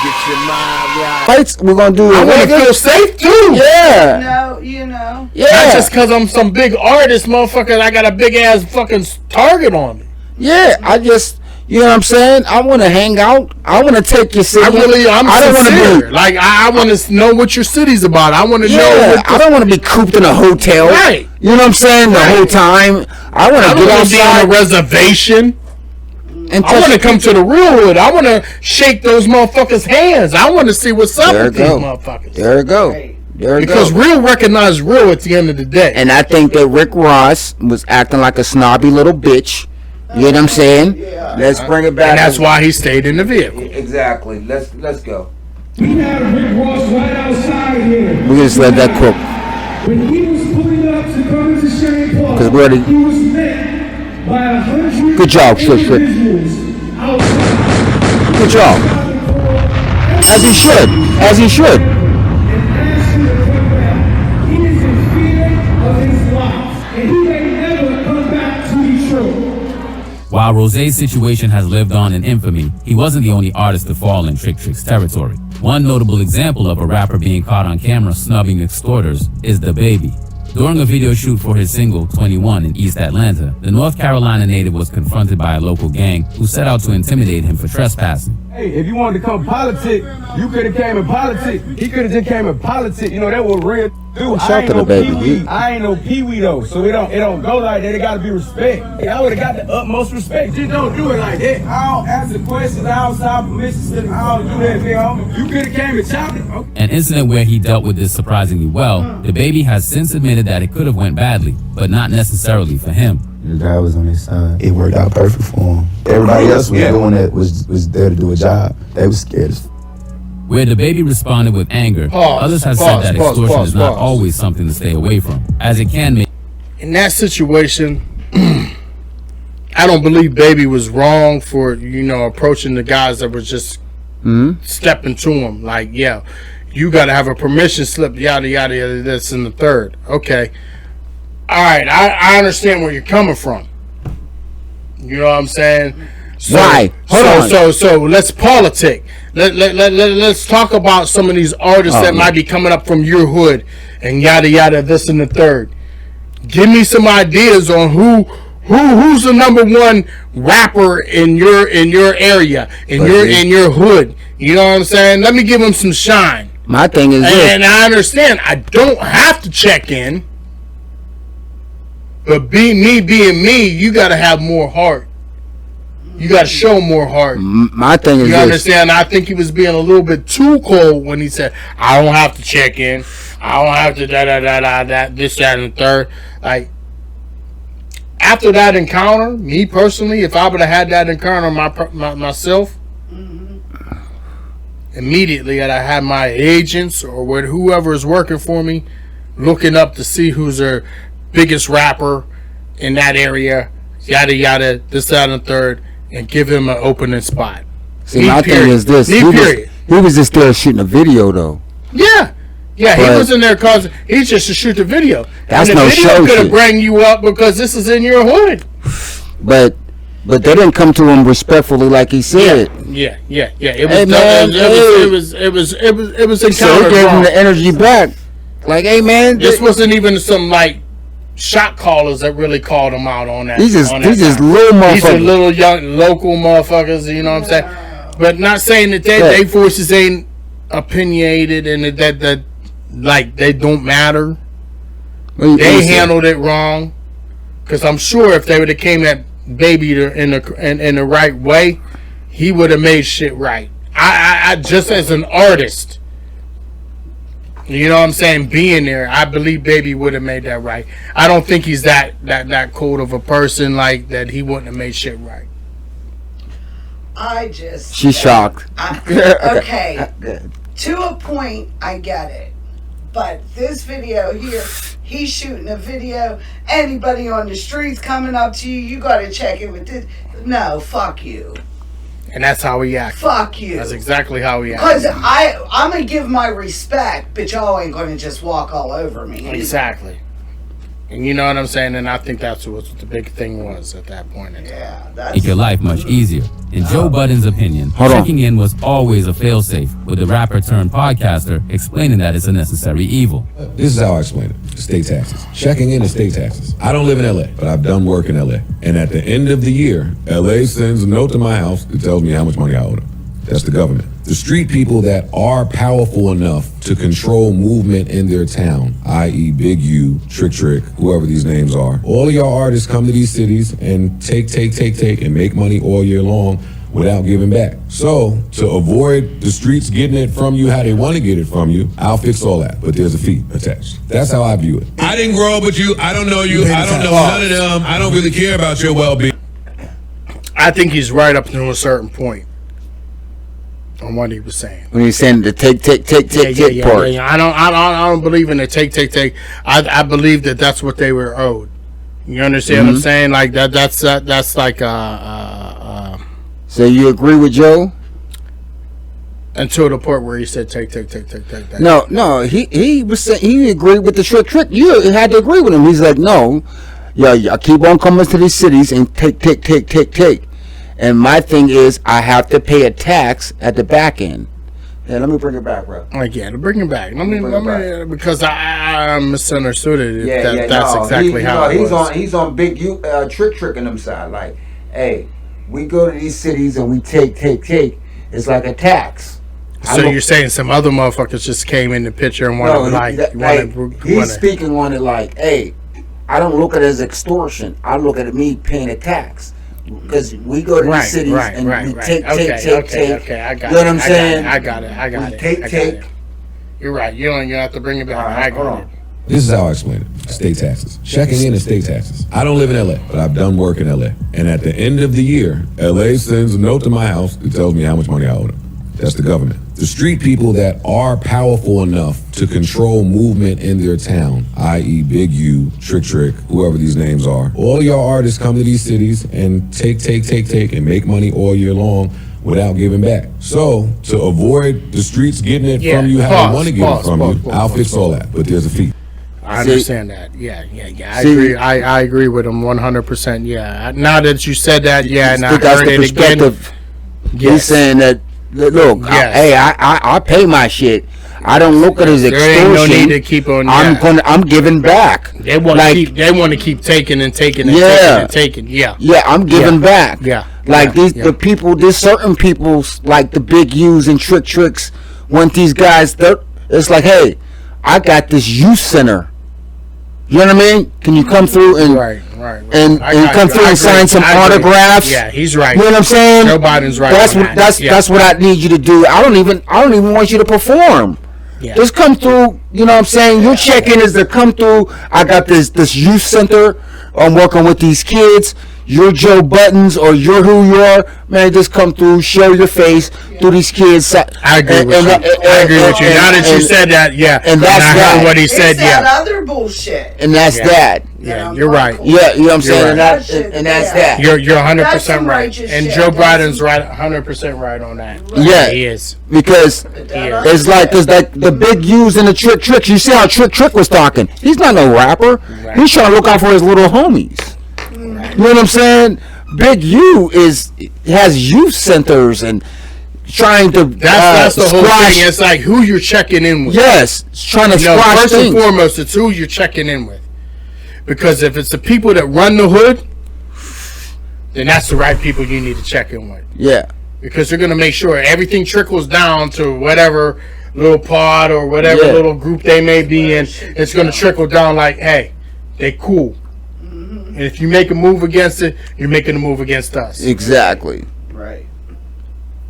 Get your mind right. Fights, we're gonna do. I want to feel safe too. Yeah. No, you know. Yeah. Not just because I'm some big artist, motherfucker. I got a big ass fucking target on me. Yeah. I just, you know what I'm saying? I want to hang out. I want to take your city. I don't want to be like I want to know what your city's about. I want to know. I don't want to be cooped in a hotel. Right. You know what I'm saying? The whole time. I want to get be outside on a reservation. and I want to come to the real hood. I want to shake those motherfuckers' hands. I want to see what's up with these motherfuckers. There it go. Right. There it Because go. real recognize real at the end of the day. And I think that Rick Ross was acting like a snobby little bitch. You know what I'm saying? Yeah. Let's bring it back. And that's why he stayed in the vehicle. Exactly. Let's go. We had Rick Ross right outside here. We just let that cook. When he was pulling up to come into Shane Park, 'Cause we already- he was met by 100 Good job, Shit. individuals outside. Good job. As he should. As he should. And asked him to come back. He is in fear of his life, and he may never come back to Detroit. While Rosé's situation has lived on in infamy, he wasn't the only artist to fall in Trick Trick's territory. One notable example of a rapper being caught on camera snubbing extorters is DaBaby. During a video shoot for his single 21 in East Atlanta, the North Carolina native was confronted by a local gang who set out to intimidate him for trespassing. Hey, if you wanted to come politic, you could have came in politic. He could have just came in politic. You know, that was real. Dude, Shout I ain't to no the baby. Pee-wee. I ain't no Pee-wee though, so it don't go like that. It gotta be respect. Hey, I would have got the utmost respect. Just don't do it like that. I don't answer questions outside permission. I don't do that, nigga. You could have came and chopped it. Okay. An incident where he dealt with this surprisingly well, DaBaby has since admitted that it could have went badly, but not necessarily for him. The guy was on his side. It worked out perfect for him. Everybody else was doing that was there to do a job. They was scared as Where DaBaby responded with anger, others have said that extortion is not always something to stay away from, as it can make. In that situation, I don't believe Baby was wrong for, approaching the guys that were just stepping to him. Like, yeah, you got to have a permission slip, yada, yada, yada, this and the third. Okay. All right, I understand where you're coming from. You know what I'm saying? So, Why? Hold on. So let's politic. Let's talk about some of these artists that might be coming up from your hood and yada yada this and the third. Give me some ideas on who's the number one rapper in your area, in your hood. You know what I'm saying? Let me give him some shine. My thing is this. And I understand I don't have to check in. But being me, you got to have more heart. You got to show more heart. My thing is You this. understand? I think he was being a little bit too cold when he said, I don't have to check in. I don't have to this, that, and the third. Like, after that encounter, me personally, if I would have had that encounter myself, immediately I'd have had my agents or whoever is working for me looking up to see who's their biggest rapper in that area, yada yada, this, that, and the third, and give him an opening spot. See, my thing is this. He was just there shooting a video, though. Yeah, he wasn't there causing. He's just to shoot the video. That's and the no video show could have shit. bring you up because this is in your hood. But they didn't come to him respectfully like he said. Yeah. It was Hey, man, it was So encountered he gave him wrong. the energy back. Like, hey man, This wasn't even some like shot callers that really called him out on that. these just time. little These are motherfuckers. little young local motherfuckers. You know what I'm saying? But not saying that their voices ain't opinionated and that like they don't matter. They handled it wrong. Because I'm sure if they would have came at Baby in the right way, he would have made shit right. I just as an artist, you know what I'm saying, being there, I believe Baby would have made that right. I don't think he's that cold of a person like that he wouldn't have made shit right. She's shocked. Okay. To a point, I get it. But this video here, he's shooting a video. Anybody on the streets coming up to you, you got to check it with this. No, fuck you. And that's how he acted. Fuck you. That's exactly how he acted. Because I'm going to give my respect, but y'all ain't going to just walk all over me. Exactly. And you know what I'm saying? And I think that's what the big thing was at that point in time. Yeah, that's Make your life much easier. In Joe Budden's opinion, Hold on. checking in was always a failsafe, with the rapper turned podcaster explaining that it's a necessary evil. This is how I explain it. State taxes. Checking in is state taxes. I don't live in LA, but I've done work in LA. And at the end of the year, LA sends a note to my house that tells me how much money I owe them. That's the government. The street people that are powerful enough to control movement in their town, i.e. Big U, Trick, whoever these names are. All of y'all artists come to these cities and take, and make money all year long without giving back. So, to avoid the streets getting it from you how they want to get it from you, I'll fix all that, but there's a fee attached. That's how I view it. I didn't grow up with you. I don't know you. I don't know none of them. I don't really care about your well-being. I think he's right up to a certain point on what he was saying. When he's saying the take part. Yeah. I don't believe in the take. I believe that that's what they were owed. You understand what I'm saying? Like that's like So you agree with Joe? until the part where he said take. No, he was saying he agreed with the trick. You had to agree with him. He's like, no, I keep on coming to these cities and take. And my thing is, I have to pay a tax at the back end. Yeah, let me bring it back, bro. Yeah, to bring it back. Let me because I misunderstood it. That's exactly how it was. He's on big tricking them side. Like, hey, we go to these cities and we take. It's like a tax. So you're saying some other motherfuckers just came in the picture and he's speaking on it like, hey, I don't look at it as extortion. I look at it me paying a tax. Because we go to these cities and we take. Okay, I got it. You know what I'm saying? I got it. Take. You're right. You don't have to bring it back. I got it. This is how I explain it. State taxes. Checking in is state taxes. I don't live in LA, but I've done work in LA. And at the end of the year, LA sends a note to my house that tells me how much money I owe them. That's the government. The street people that are powerful enough to control movement in their town, i.e. Big U, Trick, whoever these names are. All of y'all artists come to these cities and take, and make money all year long without giving back. So, to avoid the streets getting it from you how they want to get it from you, I'll fix all that, but there's a fee. I understand that. Yeah. I agree. I agree with him 100%. Yeah. Now that you said that, and I heard it again. He's saying that, look, I pay my shit. I don't look at it as extortion. There ain't no need to keep on. I'm giving back. They want to keep taking and taking. Yeah, I'm giving back. Yeah, like the people. There's certain people like the Big U's and tricks want these guys. It's like, hey, I got this youth center. You know what I mean? Can you come through and and come through and sign some autographs? Yeah, he's right. You know what I'm saying? Joe Biden's right. That's what I need you to do. I don't even want you to perform. Yeah. Just come through. You know what I'm saying? Your check-in is to come through. I got this youth center. I'm working with these kids. You're Joe Buttons or you're who you are, man. Just come through, show your face through these kids. I agree with you. Now that you said that, and that's I heard what he said. It's that other bullshit. And that's that. Yeah, you're right. Yeah, you know what I'm saying? Right. And that's that. You're 100% right. And Joe Biden's right, 100% right on that. Yeah, he is. Because it's like the Big U's and the tricks. You see how Trick was talking? He's not no rapper. Right. He's trying to look out for his little homies. You know what I'm saying? Big U has youth centers and trying to that's the whole thing. It's like who you're checking in with. Yes, it's trying to squash first things. And foremost, it's who you're checking in with. Because if it's the people that run the hood, then that's the right people you need to check in with. Yeah. Because they're gonna make sure everything trickles down to whatever little pod or whatever little group they may be in. It's gonna trickle down like, hey, they cool. And if you make a move against it, you're making a move against us. Exactly. Right.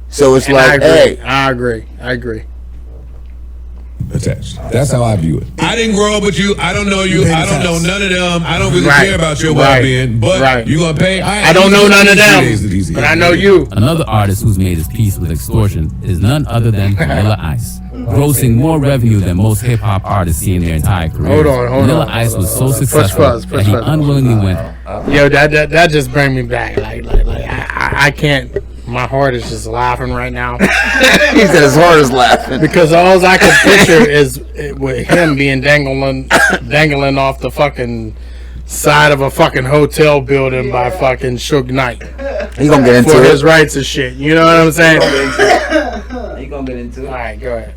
So it's like, hey. I agree. Attached. That's how I view it. I didn't grow up with you. I don't know you. I don't know none of them. I don't really care about your well-being. But you're going to pay. I don't know none of them. But I know you. Another artist who's made his peace with extortion is none other than Vanilla Ice. Grossing more revenue than most hip-hop artists see in their entire career. Hold on. Vanilla Ice was so successful that he unwillingly went. Yo, that just brings me back. Like I can't. My heart is just laughing right now. He said his heart is laughing. Because all I can picture is with him being dangling off the fucking side of a fucking hotel building by fucking Suge Knight. He gonna get into for it. his rights and shit. You know what I'm saying? He gonna get into it. All right, go ahead.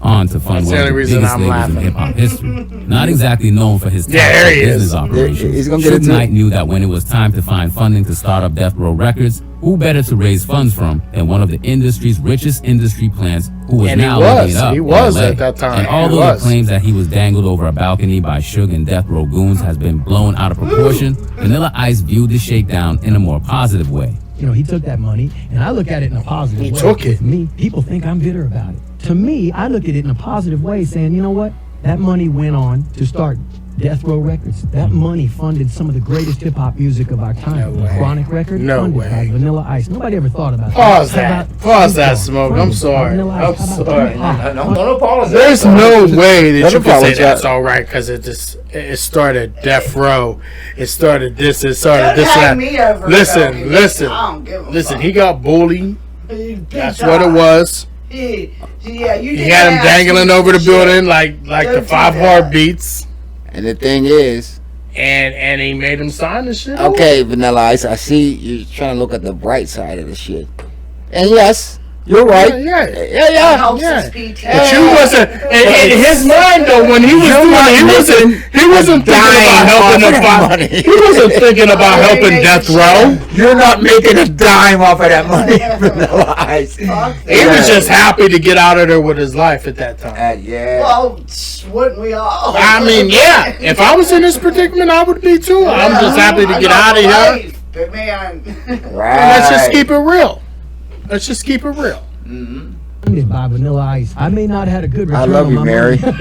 On to fund one of the biggest labels in laughing. hip-hop history. Not exactly known for his there he business is. operations, He's gonna get Suge into Knight it. knew that when it was time to find funding to start up Death Row Records, who better to raise funds from than one of the industry's richest industry plants, who was And he now was. living up He in was LA. at that time. And He although was. the claims that he was dangled over a balcony by Suge and Death Row goons has been blown out of proportion, Vanilla Ice viewed the shakedown in a more positive way. You know, he took that money, and I look at it in a positive way. He took it. With me, people think I'm bitter about it. To me, I look at it in a positive way, saying, you know what? That money went on to start Death Row Records. That money funded some of the greatest hip-hop music of our time. No The way. Chronic record No funded way. by Vanilla Ice. Nobody ever thought about Pause that. that. Pause that, Smoke. I'm sorry. I'm sorry. No apologize. There's no way that Don't you can say apologize. that's all right because it started Death Row. It started this. It started this. Don't That. hang me over Listen, it, listen, I don't give a listen. fuck. He got bullied. Big That's time. what it was. Yeah, you He didn't had him ask dangling me over the shit. building like Don't the do 5 that. heartbeats, And the thing is, and he made him sign the shit. okay, Vanilla Ice, I see you're trying to look at the bright side of the shit. And yes, you're right. Yeah. Yeah. Helps Yeah. his PT. But you wasn't in his mind though when he was doing it. He wasn't thinking about helping the money. He wasn't thinking about Oh, helping he Death made Row. You're not making a dime off of that money, Vanilla Ice. Fuck He was just happy to get out of there with his life at that time. Yeah. Well, wouldn't we all? I mean, yeah. If I was in this predicament, I would be too. I'm just happy to I get got out of here. life, but man, Right. Let's just keep it real. Let's just keep it real. Funded by Vanilla Ice. I may not have had a good I return love on you, my Mary. money.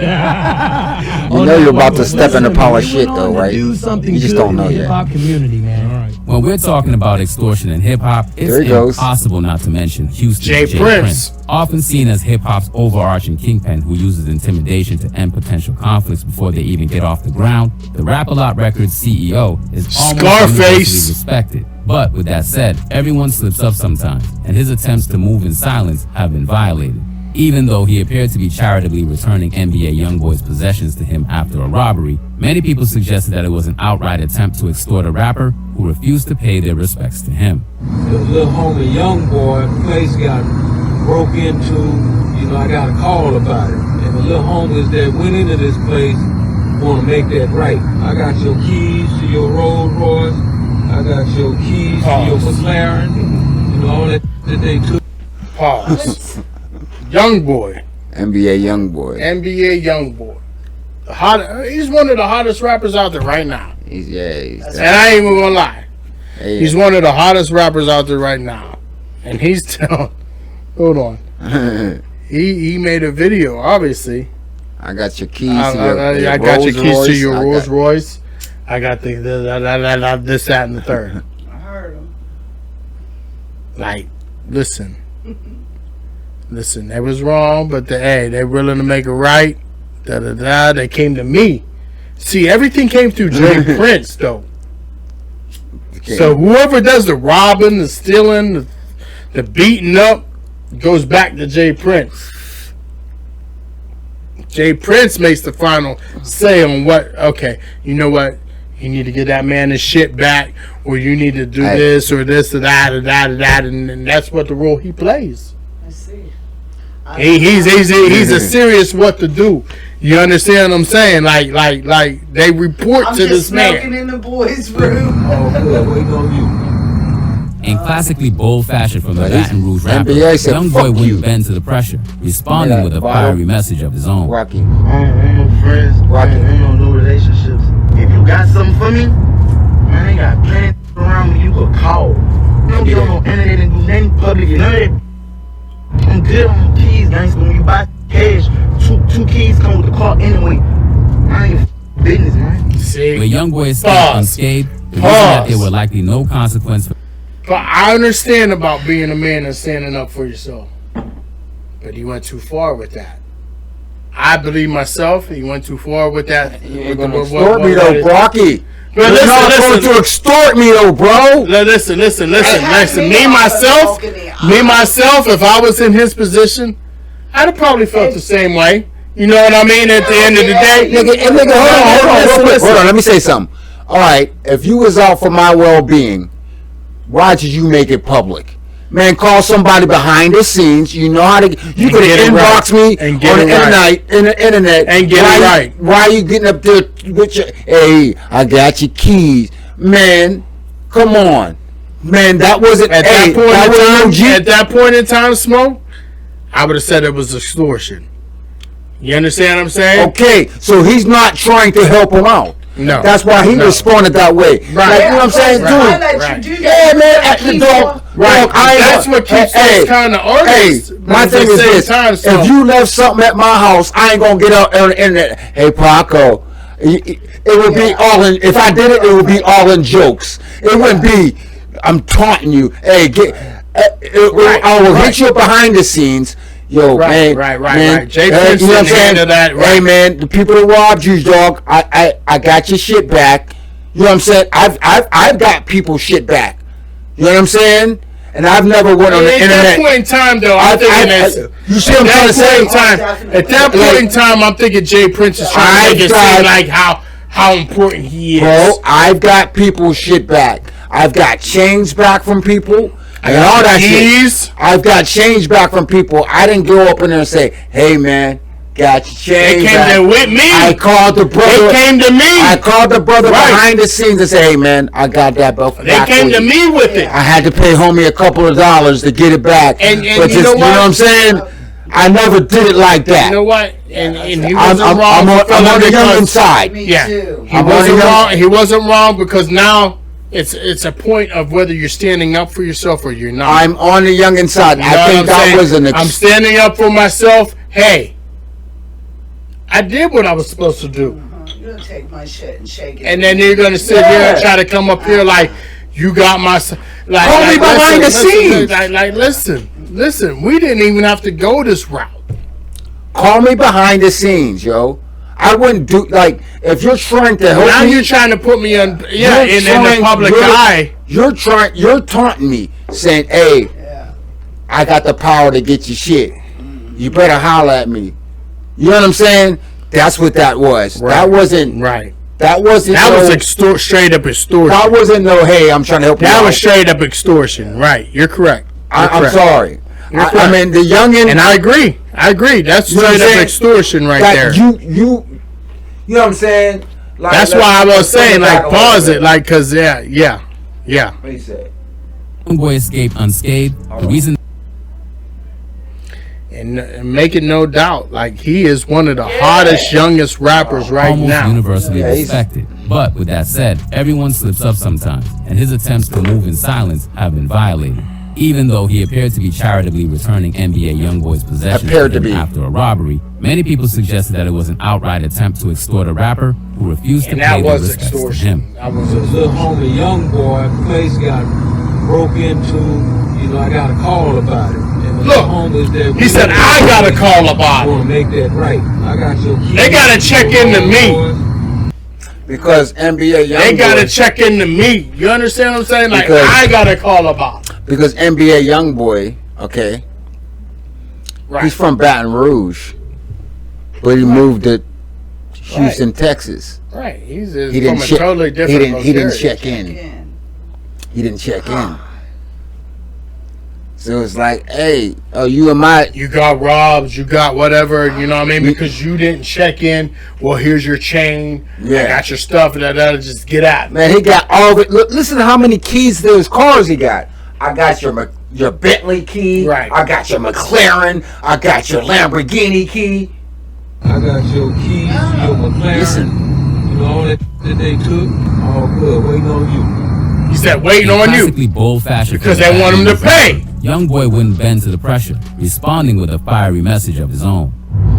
You know you're about to step in the pile of They shit, went though, on to right? Do something You just good don't in know the yet. hip-hop community, man. When we're talking about extortion in hip-hop, it's There he goes. impossible not to mention Houston Jay J. Prince. Often seen as hip-hop's overarching kingpin who uses intimidation to end potential conflicts before they even get off the ground, the Rap-A-Lot Records CEO is almost Scarface. universally respected. But with that said, everyone slips up sometimes, and his attempts to move in silence have been violated. Even though he appeared to be charitably returning NBA YoungBoy's possessions to him after a robbery, many people suggested that it was an outright attempt to extort a rapper who refused to pay their respects to him. The little homie young boy place got broke into, I got a call about it. And the little homies that went into this place want to make that right. I got your keys to your Rolls Royce. I got your keys to your McLaren. All that they took. Pause. Young boy. NBA young boy. NBA young boy. He's one of the hottest rappers out there right now. He's And I ain't even gonna lie. He's one of the hottest rappers out there right now. And he's telling, hold on. He made a video, obviously. I got your keys I to your got your keys Rolls to your Royce. Rolls Royce. I got the this, that, and the third. I heard him. Like, listen, they was wrong, but they're willing to make it right. They came to me. See, everything came through Jay Prince, though. Okay. So whoever does the robbing, the stealing, the beating up, goes back to Jay Prince. Jay Prince makes the final say on what. Okay, you know what? You need to get that man his shit back, or you need to do this or this or that or that or that, and that's what the role he plays. I see. He's a serious what to do. You understand what I'm saying? Like they report I'm to just this man. smoking in the boys' room. Oh, good. Wait on you. In classically bold fashion from the Baton Rouge rapper, NBA said, Young "Fuck Boy wouldn't you." bend to the pressure, responding with a fiery message of his own. Rocky. Ain't no friends, ain't no relationships. If you got something for me, man, ain't got plenty around me you could call. Don't get on no internet and do nothing public, none of that. I'm good on keys, gangsta. When you buy cash, two keys come with the car anyway. I ain't business, man. See, Where Young Boy escaped unscathed, the reason that there were likely no consequence for but I understand about being a man and standing up for yourself. But he went too far with that. I believe myself. He went too far with that. You're going to extort me though, Brocky. But You're not going to extort me though, bro. Listen. Me myself. Me, myself, if I was in his position, I'd have probably felt the same way. You know what I mean? At the end of the day. Nigga, hold on. Let me say something. All right, if you was out for my well-being, why did you make it public? Man, call somebody behind the scenes. You know how to. You could inbox me on the internet and get it right. Why are you getting up there with your? Hey, I got your keys, man. Come on, man. That wasn't at that point in time. At that point in time, Smoke, I would have said it was extortion. You understand what I'm saying? Okay, so he's not trying to help him out. No, that's why he responded that way. Right, like, you know what I'm saying, dude? Yeah, man, at the dog. Right, that's what keeps those kind of artists. Hey, my thing is this: if you left something at my house, I ain't gonna get out on the internet. Hey, Paco, it would be all in. If I did it, it would be all in jokes. It wouldn't be. I'm taunting you. Hey, I will hit you up behind the scenes. Yo, man, right. Jay Prince didn't handle that. Right. Hey, man, the people that robbed you, dog, I got your shit back. You know what I'm saying? I've got people shit back. You know what I'm saying? And I've never went on the internet. At that point in time, though, I'm thinking you see what I'm trying to say? At that point in time, I'm thinking Jay Prince is trying to make it seem like how important he is. Bro, I've got people shit back. I've got chains back from people. And all that shit. I've got change back from people. I didn't go up in there and say, "Hey man, got your change." They came there with me. I called the brother. They came to me. I called the brother behind the scenes and said, "Hey man, I got that bro." They came to me with it. I had to pay homie a couple of dollars to get it back. And but you know what I'm saying? I never did it like that. You know what? And he wasn't wrong. I'm on the young side. Yeah, he wasn't wrong. He wasn't wrong because now. It's a point of whether you're standing up for yourself or you're not. I'm on the youngin' side. You know I think that was I'm standing up for myself. Hey, I did what I was supposed to do. You're gonna take my shit and shake it. And then you're gonna sit here and try to come up here like you got my like. Hold me behind the scenes. Like listen. We didn't even have to go this route. Call me behind the scenes, yo. I wouldn't do like if you're trying to help now me. Now you're trying to put me in the public eye. You're taunting me, saying, "Hey, I got the power to get your shit. You better holler at me." You know what I'm saying? That's what that was. Right. That wasn't right. That wasn't. That was straight up extortion. That wasn't no. Hey, I'm trying to help you. That was straight up extortion. Right. You're correct. I'm sorry. I mean the youngin. And I agree. That's straight up extortion right there. You know what I'm saying? Like, that's why I was saying, like, pause it, like, cause yeah. What do you say? Youngboy escaped unscathed. The reason. And make it no doubt, like he is one of the hottest, youngest rappers right almost now. Universally respected. But with that said, everyone slips up sometimes, and his attempts to move in silence have been violated. Even though he appeared to be charitably returning NBA Youngboy's possessions after a robbery, many people suggested that it was an outright attempt to extort a rapper who refused to pay their respects to him. That was a little homie Youngboy. Place got broke into. You know, I got a call about it. And the homies that he said, "I got a call about it." Want to make that right? I got your keys. They got to check into me. Because NBA Youngboy. They got to check into me. You understand what I'm saying? Like, I got a call about it. Because NBA Youngboy, okay, he's from Baton Rouge, but he moved to Houston, Texas. Right, he's from a totally different. He didn't check in. He didn't check in. So it's like, hey, you got robbed, you got whatever, you know what I mean? Because you didn't check in. Well, here's your chain. I got your stuff. Just get out. Man, he got all of it. Look, listen to how many keys to his cars he got. I got your Bentley key. Right. I got your McLaren. I got your Lamborghini key. I got your keys, your McLaren. Listen. You know, all that they took, all good, waiting on you. He said, waiting on you. Classically bold-fashioned. Because they want him to pay. Youngboy wouldn't bend to the pressure, responding with a fiery message of his own.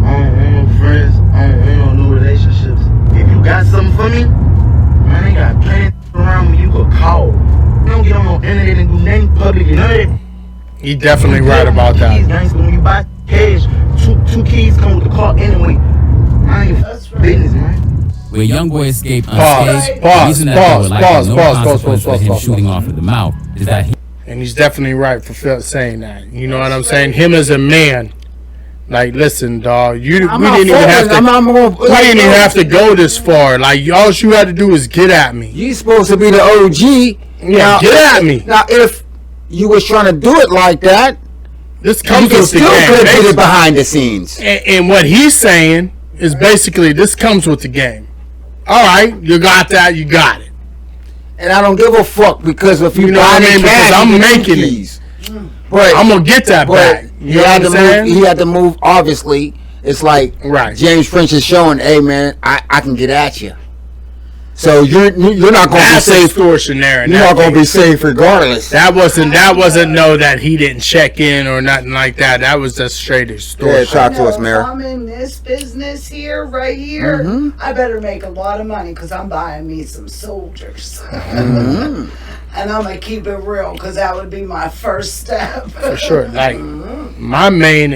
I ain't no friends. I ain't no new relationships. If you got something for me, man, I got plenty around me you could call. Don't get on no internet and do nothing public and none of that. He definitely right about that. When you buy cash, two keys come with the car anyway. I ain't business, man. Where Youngboy escaped unscathed, the reason that there were likely no consequence for him shooting off at the mouth is that he... And he's definitely right for saying that. You know what I'm saying? Him as a man. Like, listen, dog. We didn't even have to go this far. Like, all you had to do was get at me. You supposed to be the OG. Yeah, now, get at me. Now, if you was trying to do it like that, this comes you with the game. still could have did it behind the scenes. And what he's saying is basically, this comes with the game. All right, you got that. You got it. And I don't give a fuck because if you know what I mean, because I'm making these. But I'm gonna get that back. He had to move. Obviously, it's like James French is showing, hey man, I can get at you. So you're not going to be safe. Extortion there. You're not going to be safe regardless. That wasn't no that he didn't check in or nothing like that. That was just straight extortion. Yeah, talk to us, Mary. If I'm in this business here, right here, I better make a lot of money because I'm buying me some soldiers. And I'm going to keep it real because that would be my first step. For sure. Like, my main,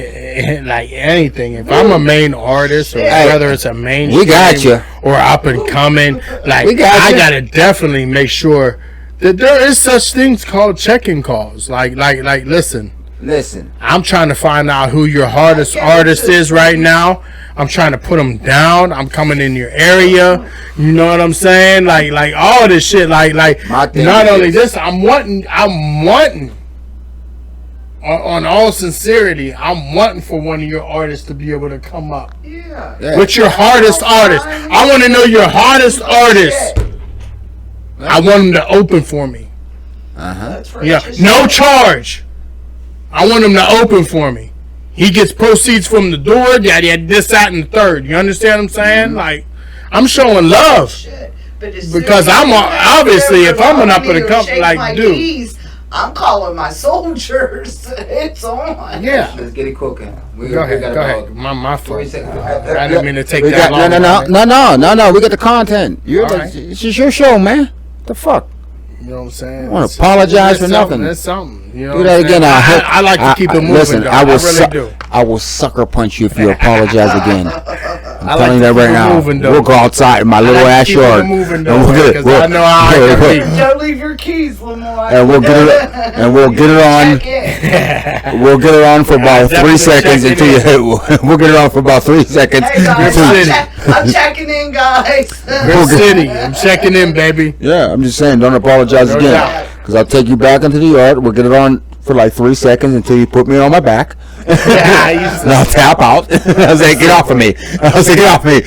like anything, if I'm a main artist or whether it's a main we got you. Or up and coming, like, I got to definitely make sure that there is such things called check-in calls. Like, listen. I'm trying to find out who your hardest artist is right now. I'm trying to put them down. I'm coming in your area. You know what I'm saying? Like all this shit. Like not only this, I'm wanting. On all sincerity, I'm wanting for one of your artists to be able to come up. Yeah. With your hardest artist. I want to know your hardest artist. I want him to open for me. Yeah. No charge. I want him to open for me. He gets proceeds from the door. This, that, and the third. You understand what I'm saying? Like, I'm showing love. Because I'm obviously, if I'm an up and a company like dude. I'm calling my soldiers. It's on. Yeah. Let's get it cooking. Go ahead. My fault. I didn't mean to take that long. No. We got the content. It's just your show, man. The fuck? You know what I'm saying? I want to apologize for nothing. That's something. You know do that again. I like to keep it moving. Listen, I really do. I will sucker punch you if you apologize again. I'm telling you that right now. We'll go outside in my little ass yard. I know how I can be. Don't leave your keys, Lamar. And we'll get it on. We'll get it on for about 3 seconds until you. We'll get it on for about 3 seconds. Hey guys, I'm checking in, guys. Good city. I'm checking in, baby. Yeah, I'm just saying, don't apologize again. Because I'll take you back into the yard. We'll get it on for like 3 seconds until you put me on my back. And I'll tap out. I'll say, get off of me. I'll say, get off of me.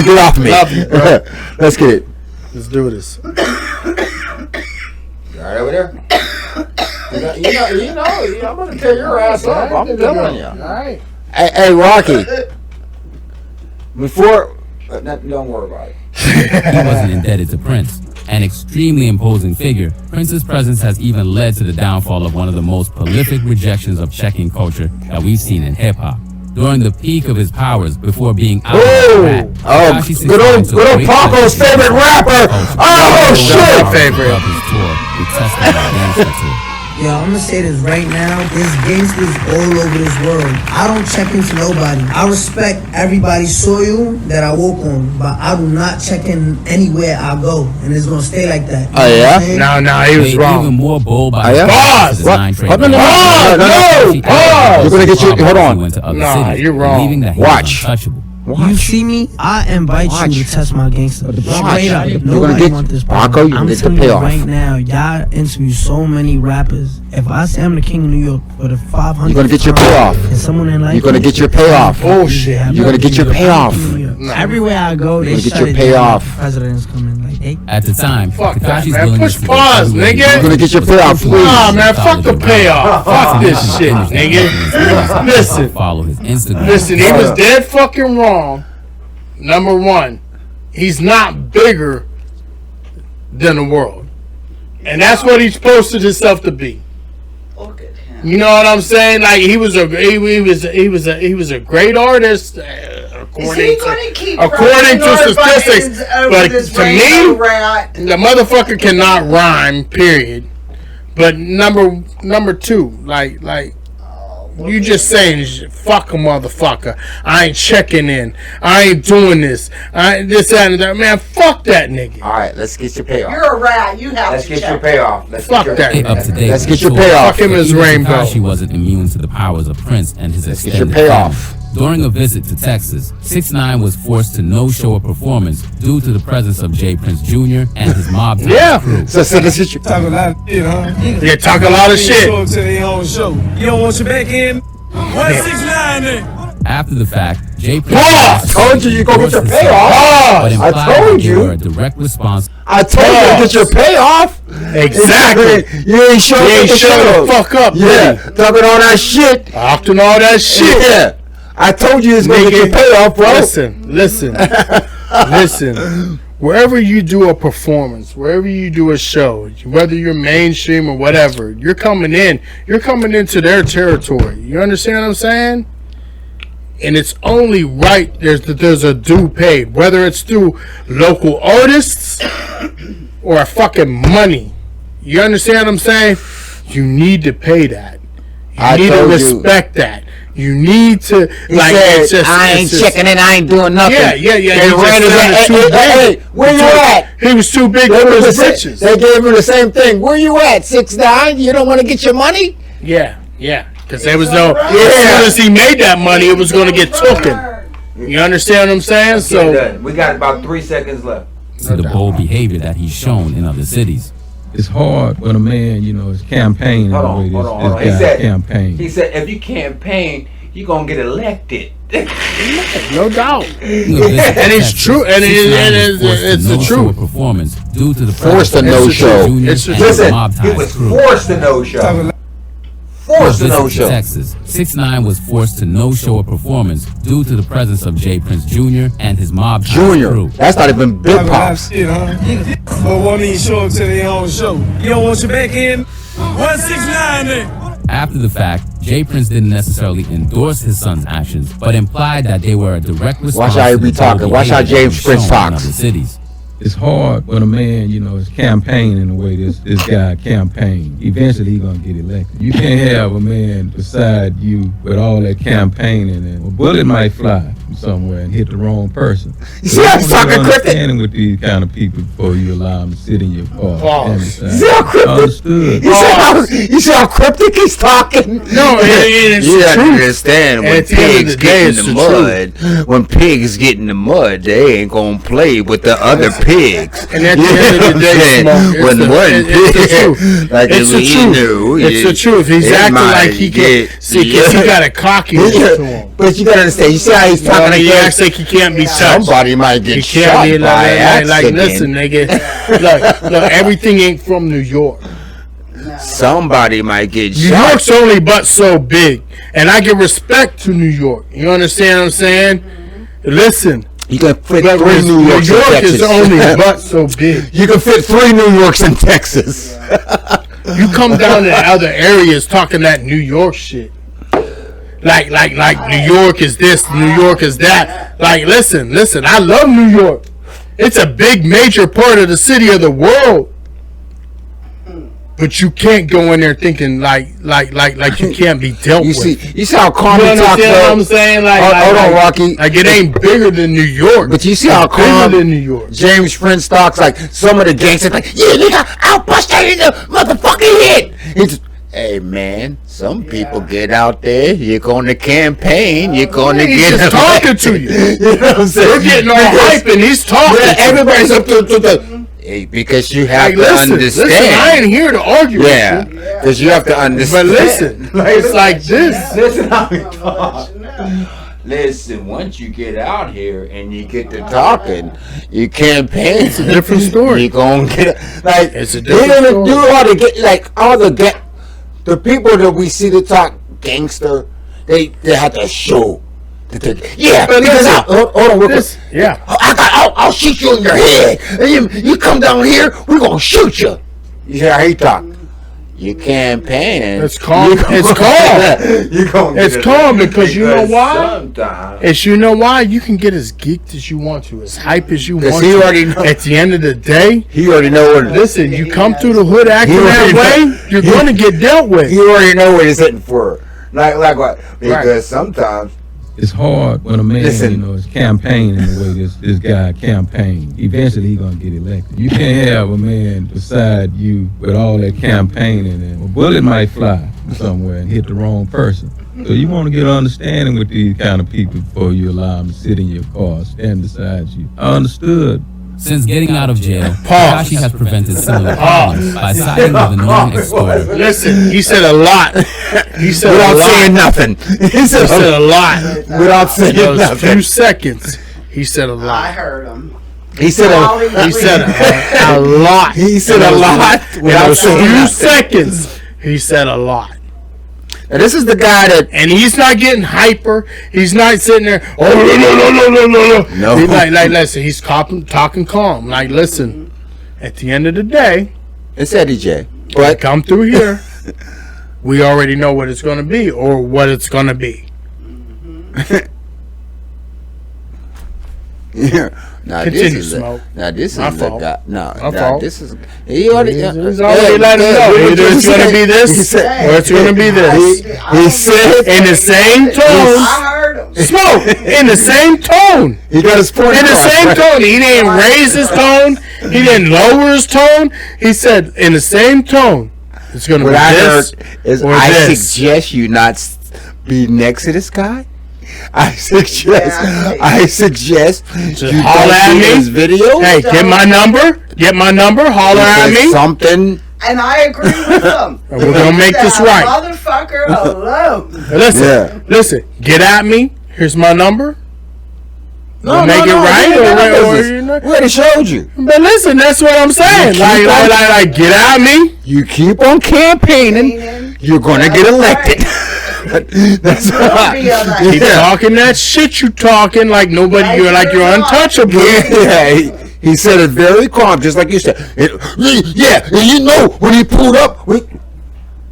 Get off of me. Love you, bro. Let's get it. Let's do this. You all right over there? You know, I'm going to tear your ass up. I'm telling you. All right. Hey, Rocky. Before, don't worry about it. He wasn't indebted to Prince. An extremely imposing figure, Prince's presence has even led to the downfall of one of the most prolific rejections of checking culture that we've seen in hip-hop. During the peak of his powers, before being out good old Paco's favorite rapper. Oh, shit! Favorite of his tour, the Testament tour. Yo, I'm gonna say this right now. There's gangsters all over this world. I don't check into nobody. I respect everybody's soil that I walk on, but I do not check in anywhere I go, and it's gonna stay like that. Oh yeah? No, he was wrong. Even more bold by Pause! No! You're gonna get your hold on. Nah, you're wrong. Watch. You see me? I invite you to test my gangster. Straight up. Nobody want this Paco, you I'm get the telling you payoff. right now, y'all interview so many rappers. If I say I'm the king of New York for the 500, you're gonna get your payoff. And someone in like you're gonna get your payoff. Oh shit! You're gonna get your payoff. Everywhere I go, they get your payoff. President's coming. Like, hey. At the time, fuck that, Tekashi's man. willingness Push to pause, nigga. You're gonna get your payoff, please. Nah, man, fuck the payoff. Fuck this shit, nigga. Listen. Follow his Instagram. Listen, he was dead fucking wrong. Number one, he's not bigger than the world, and that's what he's posted himself to be. Look at him. You know what I'm saying? Like he was a great artist according to statistics. But to me, the motherfucker cannot rhyme. Period. But number two, like You just saying, fuck a motherfucker. I ain't checking in. I ain't doing this. I ain't this, that, and that. Man, fuck that nigga. All right, let's get your payoff. You're a rat. You have Let's to get check. your payoff. Let's Fuck get that. your, Up to date. Let's get your So, payoff. Fuck him as even Rainbow. Tekashi wasn't immune to the powers of Prince and his Let's get your extended payoff. family. During a visit to Texas, 6ix9ine was forced to no-show a performance due to the presence of J. Prince Jr. and his mob crew. So let's get your Talk a lot of shit, huh? Yeah, talk a lot of shit. Show up to their own show. You don't want your back in? 169 then. After the fact, J. Prince told you gonna get your endorsed his payoff. son, but I implied told that they you. were a direct response. I told you to get your payoff. Exactly. You ain't showing You ain't the showing show. the fuck up, Yeah, buddy. talking all that shit. Talking all that shit. Yeah, I told you it's gonna get your payoff, bro. Listen. Wherever you do a performance, wherever you do a show, whether you're mainstream or whatever, you're coming into their territory. You understand what I'm saying? And it's only right there's a due paid, whether it's through local artists or fucking money. You understand what I'm saying? You need to pay that. You need to respect that. You need to He said, I ain't checking in, I ain't doing nothing. Yeah. They He ran just sounded too big. Hey, where you at? He was too big for his britches. They gave him the same thing. Where you at, 6ix9ine? You don't want to get your money? Yeah. Because there was no. As soon as he made that money, it was going to get taken. You understand what I'm saying? So we got about 3 seconds left. To the bold behavior that he's shown in other cities. It's hard when a man, is campaigning Hold the on, way hold on. this guy campaign. He said, if you campaign, you gonna get elected. no doubt. And it's true. And it's the truth. Performance due to the Forced to no-show. Listen, he was forced to no-show. Forced to no-show. Texas, 6ix9ine was forced to no-show a performance due to the presence of J. Prince Jr. and his mob crew. That's not even Big Talk a lot of Pops. shit, huh? But won't even show up to their own show. You don't want your back in? 169 then. After the fact, J. Prince didn't necessarily endorse his son's actions, but implied that they were a direct response. Watch how he to be the talking. bold Watch how behavior James Prince shown in talks. other cities. It's hard when a man, is campaigning the way this guy campaigned. Eventually, he's going to get elected. You can't have a man beside you with all that campaigning, and a bullet might fly from somewhere and hit the wrong person. You see how he's talking cryptic? Understanding with these kind of people before you allow them to sit in your car. You see how cryptic? Understood. You see how cryptic he's talking? No, it's you the have to truth. understand when At the end of pigs the day, get in it's the the mud. When pigs get in the mud, they ain't gonna play with the other pigs. And at the end of the day, Smoke, when one pig, like it's the truth. It's the truth. He's acting like he can. See, because he got a cockiness to him. But you gotta understand. You see how he's talking? He acts like he can't be touched. Somebody might get He shot can't be by accident. like, listen, nigga. Look, everything ain't from New York. Somebody might get New shot. York's only but so big, and I give respect to New York. You understand what I'm saying? Listen. You can fit But 3 New Yorks in York Texas. is only but so big. You can fit 3 New Yorks in Texas. You come down to other areas talking that New York shit. Like New York is this, New York is that. Like, listen, I love New York. It's a big major part of the city of the world. But you can't go in there thinking like you can't be dealt with. You see how calm You he talks. understand what I'm saying? Hold on, Rocky. Like it ain't bigger than New York. But you see how It's calm bigger than New York. James Prince talks. Like some of the gangsters, like, yeah, nigga, I'll bust that in the motherfucking head. He's, hey man, some people get out there. You're going to campaign. You're going to He's get just talking to you. You know what I'm saying? We're getting all hype and he's talking. Yeah, to you. everybody's up to the. Hey, because you have to understand. Listen, I ain't here to argue Yeah, with you. because you have to understand. But listen, it's like this. Listen how we talk. Listen, once you get out here and you get to talking, you campaign. It's a different story. You gonna get like It's a they different don't do story. all the people that we see that talk gangster. They have to show. Yeah, But because listen, hold on, real quick. this- yeah. I'll shoot you in your head. And you come down here, we're gonna shoot you. You hear how he talk? You campaigning. It's calm. It's calm. You gonna It's get calm because you know why? Sometimes. It's you know why? You can get as geeked as you want to, as hype as you 'Cause want he to. already know- At the end of the day, He already know what. listen, you come through the hood acting He that already way, know- you're going to get dealt with. He already know what he's hitting for. Like what? Because sometimes it's hard when a man, Listen. is campaigning the way this guy campaigned. Eventually, he's gonna get elected. You can't have a man beside you with all that campaigning, and a bullet might fly somewhere and hit the wrong person. So you want to get an understanding with these kind of people before you allow them to sit in your car, stand beside you. I understood. Since getting out of jail, Tekashi has prevented similar problems by siding with a known extorter. Listen, he said a lot. He said without a lot. saying nothing. He said a lot. Without saying Those nothing. few seconds, he said a lot. I heard him. He said He said a lot. He said a lot In without those saying few nothing. seconds, he said a lot. Now, this is the guy that, and he's not getting hyper. He's not sitting there. Oh no. No. He's like listen. He's talking calm. Like, listen. At the end of the day, it's Eddie J. But come through here. We already know what it's going to be, or what it's going to be. Yeah. Now Continue, this is Smoke. this My is the fault. guy. No, My fault. this is he already. He's already letting him know. Either it's going to be this, or it's going to be this. He said in the same tone. I heard him. Smoke in the same tone. He got his point in the across, same right? tone. He didn't raise his tone. He didn't lower his tone. He said in the same tone. It's going to be What I this heard is or I this. suggest you not be next to this guy. I suggest you Holler at don't me. see his video. Hey, get my number. Get my number. Holler at me. Something. And I agree with him. And we're gonna make this right. Motherfucker alone. Listen, listen. Get at me. Here's my number. No, make it right, we already showed you. But listen, that's what I'm saying. Like, get at me. You keep on campaigning, you're gonna get elected. That's right. Keep talking that shit you talking like nobody. You're like you're untouchable. Yeah, he said it very calm, just like you said. Yeah, and you know when he pulled up, it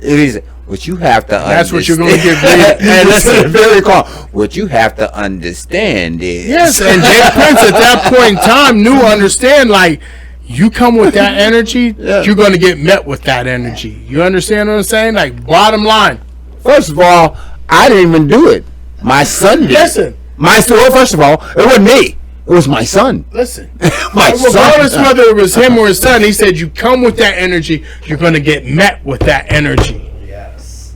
is. What you have to That's understand. what you're going to get. And listen, very calm. What you have to understand is. Yes, and Jay Prince at that point in time understand, like, you come with that energy, you're going to get met with that energy. You understand what I'm saying? Like, bottom line. First of all, I didn't even do it. My son did. Listen. First of all, it wasn't me. It was my son. Listen. My Regardless son. whether it was him or his son, he said, you come with that energy, you're going to get met with that energy.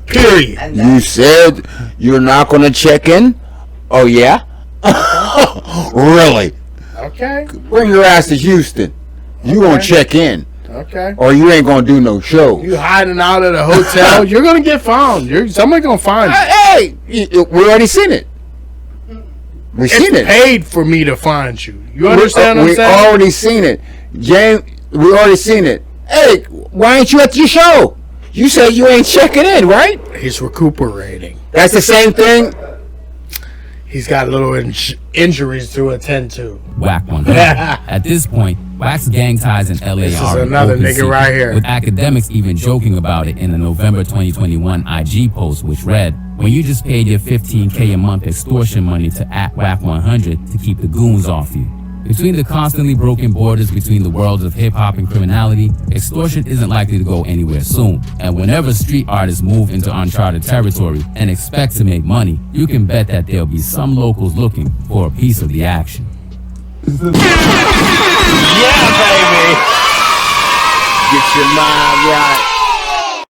Period. You said you're not going to check in? Oh, yeah? Really? Okay. Bring your ass to Houston. You going to check in. Okay. Or you ain't going to do no show. You hiding out at a hotel, you're going to get found. Somebody's going to find you. Hey, we already seen it. We seen it. Paid for me to find you. You understand what I'm We saying? already seen it. James, we already seen it. Hey, why ain't you at your show? You said you ain't checking in, right? He's recuperating. That's the same thing. He's got little injuries to attend to. Whack 100. At this point, Whack's gang ties in LA This is are another open nigga secret, right here. with academics even joking about it in a November 2021 IG post, which read, "When you just paid your $15K a month extortion money to @Whack 100 to keep the goons off you." Between the constantly broken borders between the worlds of hip-hop and criminality, extortion isn't likely to go anywhere soon. And whenever street artists move into uncharted territory and expect to make money, you can bet that there'll be some locals looking for a piece of the action. Yeah, baby. Get your mind right.